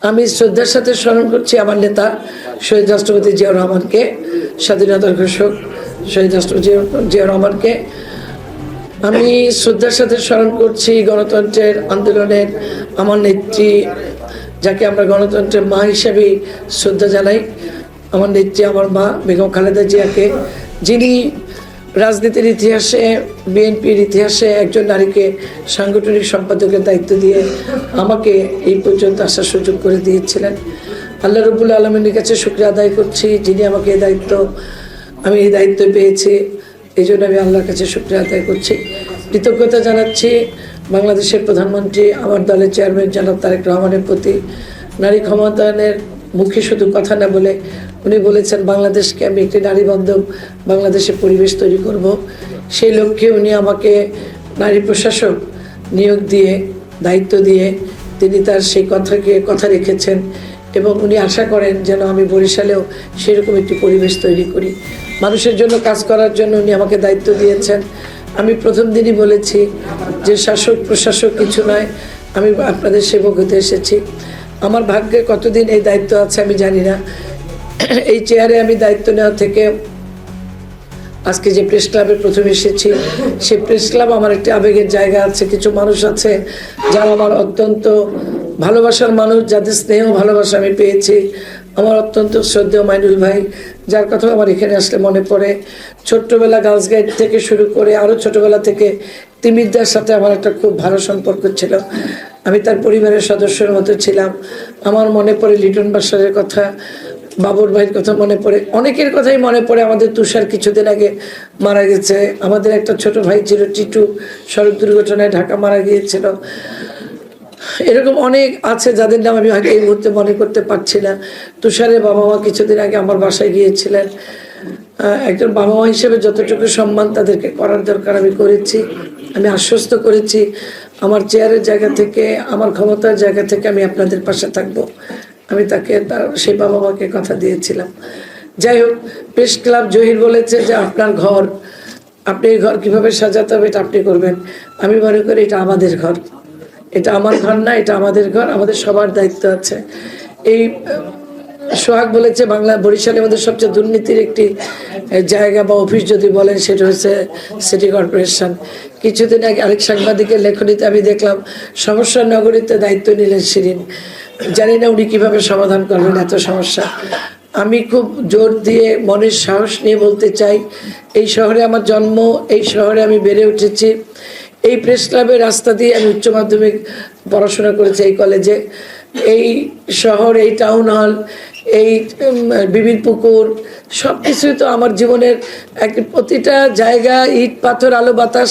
আমি শ্রদ্ধার সাথে স্মরণ করছি আমার নেতা শহীদ রাষ্ট্রপতি জিয়াউর রহমানকে, স্বাধীনতার ঘোষক শহীদ রাষ্ট্রপতি জিয়াউর রহমানকে। আমি শ্রদ্ধার সাথে স্মরণ করছি গণতন্ত্রের আন্দোলনের আমার নেত্রী, যাকে আমরা গণতন্ত্রের মা হিসেবে শ্রদ্ধা জানাই, আমার নেত্রী আমার মা বেগম খালেদা জিয়াকে, যিনি রাজনীতির ইতিহাসে, বিএনপির ইতিহাসে একজন নারীকে সাংগঠনিক সম্পাদকের দায়িত্ব দিয়ে আমাকে এই পর্যন্ত আসার সুযোগ করে দিয়েছিলেন। আল্লাহ রব্বুল আলমিনের কাছে শুকরিয়া আদায় করছি, যিনি আমাকে আমি এই দায়িত্ব পেয়েছি, এই জন্য আমি আল্লাহর কাছে শুকরিয়া আদায় করছি। কৃতজ্ঞতা জানাচ্ছি বাংলাদেশের প্রধানমন্ত্রী, আমার দলের চেয়ারম্যান জনাব তারেক রহমানের প্রতি। নারী ক্ষমতায়নের মুখে শুধু কথা না বলে উনি বলেছেন বাংলাদেশকে আমি একটি নারী বান্ধব বাংলাদেশের পরিবেশ তৈরি করব। সেই লক্ষ্যে উনি আমাকে নারী প্রশাসক নিয়োগ দিয়ে, দায়িত্ব দিয়ে তিনি তার সেই কথা রেখেছেন এবং উনি আশা করেন যেন আমি বরিশালেও সেরকম একটি পরিবেশ তৈরি করি। মানুষের জন্য কাজ করার জন্য উনি আমাকে দায়িত্ব দিয়েছেন। আমি প্রথম দিনই বলেছি যে শাসক প্রশাসক কিছু নয়, আমি আপনাদের সেবক হতে এসেছি। আমার ভাগ্যে কতদিন এই দায়িত্ব আছে আমি জানি না। এই চেয়ারে আমি দায়িত্ব নেওয়া থেকে আজকে যে প্রেস ক্লাবে প্রথম এসেছি, সেই প্রেস ক্লাব আমার একটি আবেগের জায়গা আছে। কিছু মানুষ আছে যারা আমার অত্যন্ত ভালোবাসার মানুষ, যাদের স্নেহ ভালোবাসা আমি পেয়েছি। আমার অত্যন্ত শ্রদ্ধেয় মাইনুল ভাই, যার কথা আমার এখানে আসলে মনে পড়ে। ছোট্টবেলা গার্লস গাইড থেকে শুরু করে আরও ছোটবেলা থেকে তিমিরদার সাথে আমার একটা খুব ভালো সম্পর্ক ছিল। আমি তার পরিবারের সদস্যের মতো ছিলাম। আমার মনে পড়ে লিটন বাসারের কথা, বাবুর ভাইয়ের কথা মনে পড়ে, অনেকের কথাই মনে পড়ে। আমাদের তুষার কিছুদিন আগে মারা গেছে। আমাদের একটা ছোট ভাই ছিল টিটু, সড়ক দুর্ঘটনায় ঢাকা মারা গিয়েছিল। এরকম অনেক আছে যাদের নাম আমি আগে এই মুহূর্তে মনে করতে পারছি না। তুষারের বাবা মা কিছুদিন আগে আমার বাসায় গিয়েছিলেন। একজন বাবা মা হিসেবে যতটুকু সম্মান তাদেরকে করার দরকার আমি করেছি। আমি আশ্বস্ত করেছি আমার চেয়ারের জায়গা থেকে, আমার ক্ষমতার জায়গা থেকে আমি আপনাদের পাশে থাকবো। আমি তার সেই বাবা মাকে কথা দিয়েছিলাম। যাই হোক, প্রেস ক্লাব জহির বলেছে যে আপনার ঘর, আপনি এই ঘর কীভাবে সাজাতে হবে এটা আপনি করবেন। আমি মনে করি এটা আমাদের ঘর, এটা আমার ঘর না, এটা আমাদের ঘর, আমাদের সবার দায়িত্ব আছে। এই সোহাগ বলেছে বরিশালের মধ্যে সবচেয়ে দুর্নীতির একটি জায়গা বা অফিস যদি বলেন সেটা হচ্ছে সিটি কর্পোরেশন। কিছুদিন আগে আরেক সাংবাদিকের লেখনীতে আমি দেখলাম সমস্যা নগরীতে দায়িত্ব নিলেন শিরিন। জানি না উনি কীভাবে সমাধান করবেন এত সমস্যা। আমি খুব জোর দিয়ে মনের সাহস নিয়ে বলতে চাই, এই শহরে আমার জন্ম, এই শহরে আমি বেড়ে উঠেছি। এই প্রেস ক্লাবের রাস্তা দিয়ে আমি উচ্চ মাধ্যমিক পড়াশোনা করেছি এই কলেজে। এই শহর, এই টাউন হল, এই বিবির পুকুর, সব কিছুই তো আমার জীবনের প্রতিটা জায়গা, ইট পাথর আলো বাতাস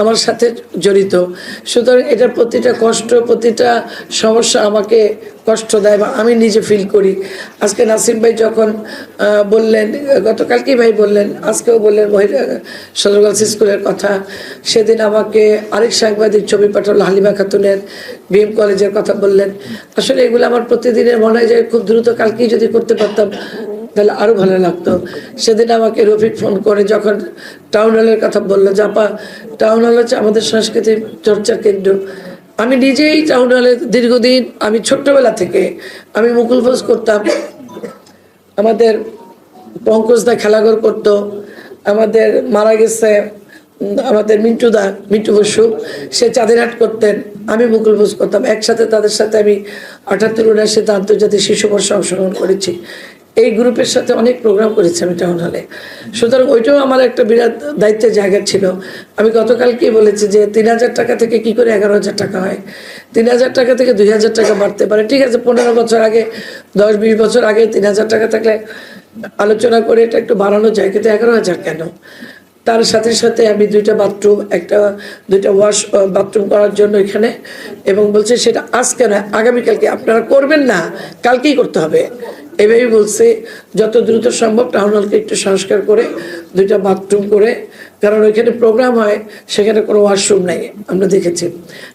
আমার সাথে জড়িত। সুতরাং এটার প্রতিটা কষ্ট, প্রতিটা সমস্যা আমাকে কষ্ট দেয় বা আমি নিজে ফিল করি। আজকে নাসিম ভাই যখন বললেন, গতকালকেই ভাই বললেন, আজকেও বললেন মহিলা সদর গার্লস স্কুলের কথা, সেদিন আমাকে আরেক সাংবাদিক ছবি পাঠালো হালিমা খাতুনের বিএম কলেজের কথা বললেন। আসলে এগুলো আমার প্রতিদিনের মনে হয় যে খুব দ্রুত কালকেই যদি করতে পারতাম তাহলে আরও ভালো লাগতো। সেদিন আমাকে রফিক ফোন করে যখন টাউন হলের কথা বললো, জাপা টাউন হল হচ্ছে আমাদের সংস্কৃতি চর্চার কেন্দ্র। আমি নিজেই টাউন হলে দীর্ঘদিন, আমি ছোট্টবেলা থেকে আমি মুকুলভোজ করতাম। আমাদের পঙ্কজদা খেলাঘর করতো, আমাদের মারা গেছে আমাদের মিন্টু বসু, সে চাঁদের হাট করতেন, আমি মুকুলভোজ করতাম একসাথে। তাদের সাথে আমি ৭৮-৭৯ আন্তর্জাতিক শিশু বর্ষে অংশগ্রহণ করেছি। এই গ্রুপের সাথে অনেক প্রোগ্রাম করেছি আমি টাউন হলে। সুতরাং ওইটাও আমার একটা বিরাট দায়িত্বের জায়গা ছিল। আমি গতকালকেই বলেছি যে ৩,০০০ টাকা থেকে কি করে ১১,০০০ টাকা হয়, ৩,০০০ টাকা থেকে ২,০০০ টাকা বাড়তে পারে। ঠিক আছে, ১৫ বছর আগে, 10-20 বছর আগে ৩,০০০ টাকা থাকলে আলোচনা করে এটা একটু বাড়ানো যায়, কিন্তু ১১,০০০ কেন? তার সাথে সাথে আমি 2টা বাথরুম, 2টা ওয়াশ বাথরুম করার জন্য এখানে, এবং বলছে সেটা আজকে নয় আগামীকালকে আপনারা করবেন না, কালকেই করতে হবে। এভাবেই বলছে যত দ্রুত সম্ভব টাউন হলকে একটু সংস্কার করে 2টা বাথরুম করে, কারণ ওইখানে প্রোগ্রাম হয়, সেখানে কোনো ওয়াশরুম নাই আমরা দেখেছি,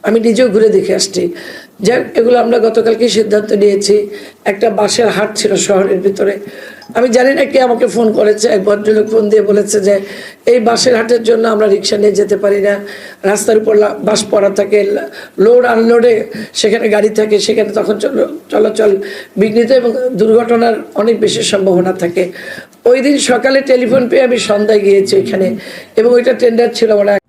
আমি নিজেও ঘুরে দেখে আসছি। যাক, এগুলো আমরা গতকালকেই সিদ্ধান্ত নিয়েছি। একটা বাঁশের হাট ছিল শহরের ভিতরে, আমি জানি না কে আমাকে ফোন করেছে, এক ভদ্রলোক ফোন দিয়ে বলেছে যে এই বাসের হাটের জন্য আমরা রিক্সা নিয়ে যেতে পারি না, রাস্তার উপর বাস পড়া থাকে, লোড আনলোডে সেখানে গাড়ি থাকে, সেখানে তখন চলাচল বিঘ্নিত এবং দুর্ঘটনার অনেক বেশি সম্ভাবনা থাকে। ওই দিন সকালে টেলিফোন পেয়ে আমি সন্ধ্যায় গিয়েছি ওইখানে, এবং ওইটা টেন্ডার ছিল আমার